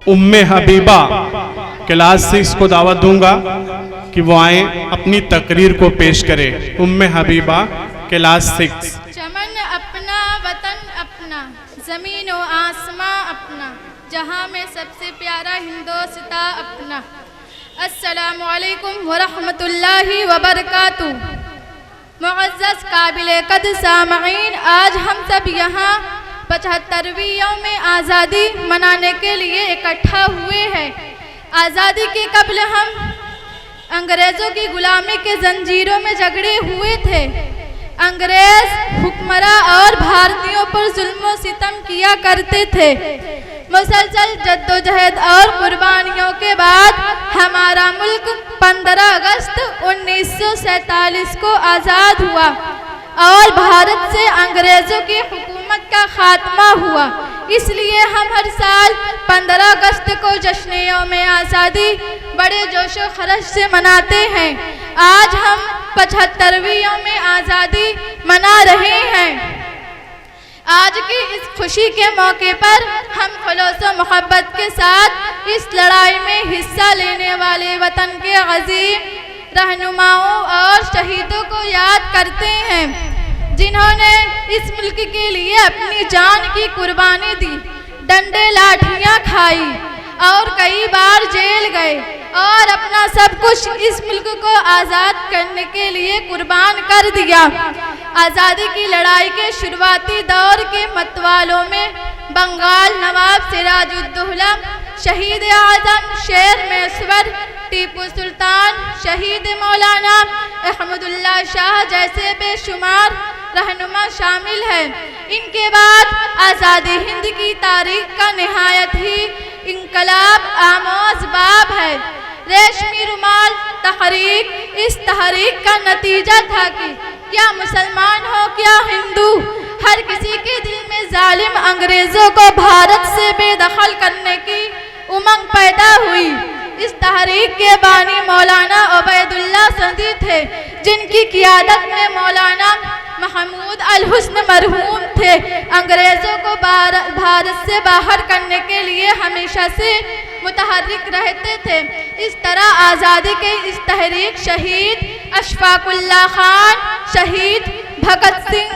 उम्मे Habiba class 6 को दावत दूंगा कि वो आए अपनी तकरीर को पेश करें। उम्मे हबीबा क्लास 6। चमन अपना, वतन अपना, ज़मीन व आसमां अपना, जहां में सबसे प्यारा हिंदोस्तां अपना। अस्सलामु अलैकुम व रहमतुल्लाहि व बरकातुहू। मुअज़्ज़ज़ काबिल क़द्र सामईन, आज हम सब यहाँ 75वीं यौम आज़ादी मनाने के लिए इकट्ठा हुए हैं। आज़ादी के कबल हम अंग्रेज़ों की गुलामी के जंजीरों में जकड़े हुए थे। अंग्रेज़ हुक्मरां और भारतीयों पर जुल्म सितम किया करते थे। मुसलसल जद्दोजहद और कुर्बानियों के बाद हमारा मुल्क 15 अगस्त 1947 को आज़ाद हुआ और भारत से अंग्रेज़ों की हुकूमत का खात्मा हुआ। इसलिए हम हर साल 15 अगस्त को जश्न यौम आज़ादी बड़े जोश व खरोश से मनाते हैं। आज हम 75वीं यौम आज़ादी मना रहे हैं। आज की इस खुशी के मौके पर हम खुलूस व मोहब्बत के साथ इस लड़ाई में हिस्सा लेने वाले वतन के अज़ीम रहनुमाओं और शहीदों को याद करते हैं, जिन्होंने इस मुल्क के लिए अपनी जान की कुर्बानी दी, डंडे लाठियां खाई और कई बार जेल गए और अपना सब कुछ इस मुल्क को आज़ाद करने के लिए कुर्बान कर दिया। आज़ादी की लड़ाई के शुरुआती दौर के मतवालों में बंगाल नवाब सिराजुद्दौला, शहीद आज़म शेर मेसवर, टीपू सुल्तान, शहीद मौलाना अहमदुल्ला शाह जैसे बेशुमार रहनुमा शामिल हैं। इनके बाद आज़ादी हिंद की तारीख का निहायत ही इनकलाब आमोज बाब है। रेशमी रुमाल तहरीक, इस तहरीक का नतीजा था कि क्या मुसलमान हो क्या हिंदू, हर किसी के दिल में जालिम अंग्रेज़ों को भारत से बेदखल करने की उमंग पैदा हुई। इस तहरीक के बानी मौलाना उबैदुल्ला सदी थे, जिनकी क़ियादत में मौलाना महमूद अल हुस्न मरहूम थे। अंग्रेज़ों को भारत से बाहर करने के लिए हमेशा से मुतहर्रिक रहते थे। इस तरह आज़ादी के इस तहरीक शहीद अशफाकुल्लाह खान, शहीद भगत सिंह,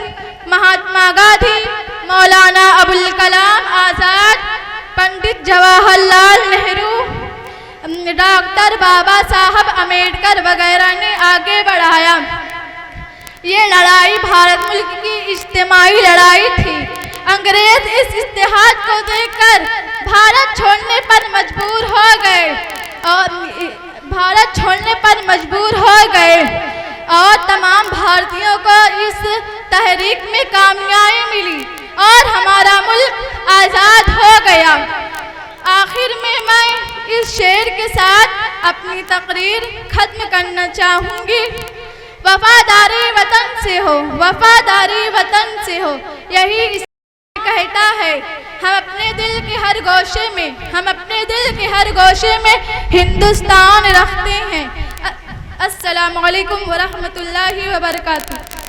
महात्मा गांधी, मौलाना अबुल कलाम आज़ाद, पंडित जवाहरलाल नेहरू, डॉक्टर बाबा साहब अम्बेडकर वगैरह ने आगे बढ़ाया। ये लड़ाई भारत मुल्क की इज्तिमाई लड़ाई थी। अंग्रेज इस इत्तेहाद को देखकर भारत छोड़ने पर मजबूर हो गए और तमाम भारतीयों को इस तहरीक में कामयाबी मिली और हमारा मुल्क आज़ाद हो गया। आखिर में मैं इस शेर के साथ अपनी तकरीर ख़त्म करना चाहूँगी। वफादारी वतन से हो, वफादारी वतन से हो, यही कहता है। हम अपने दिल के हर गोशे में हिंदुस्तान रखते हैं। अस्सलामु अलैकुम व रहमतुल्लाहि व बरकातुहू।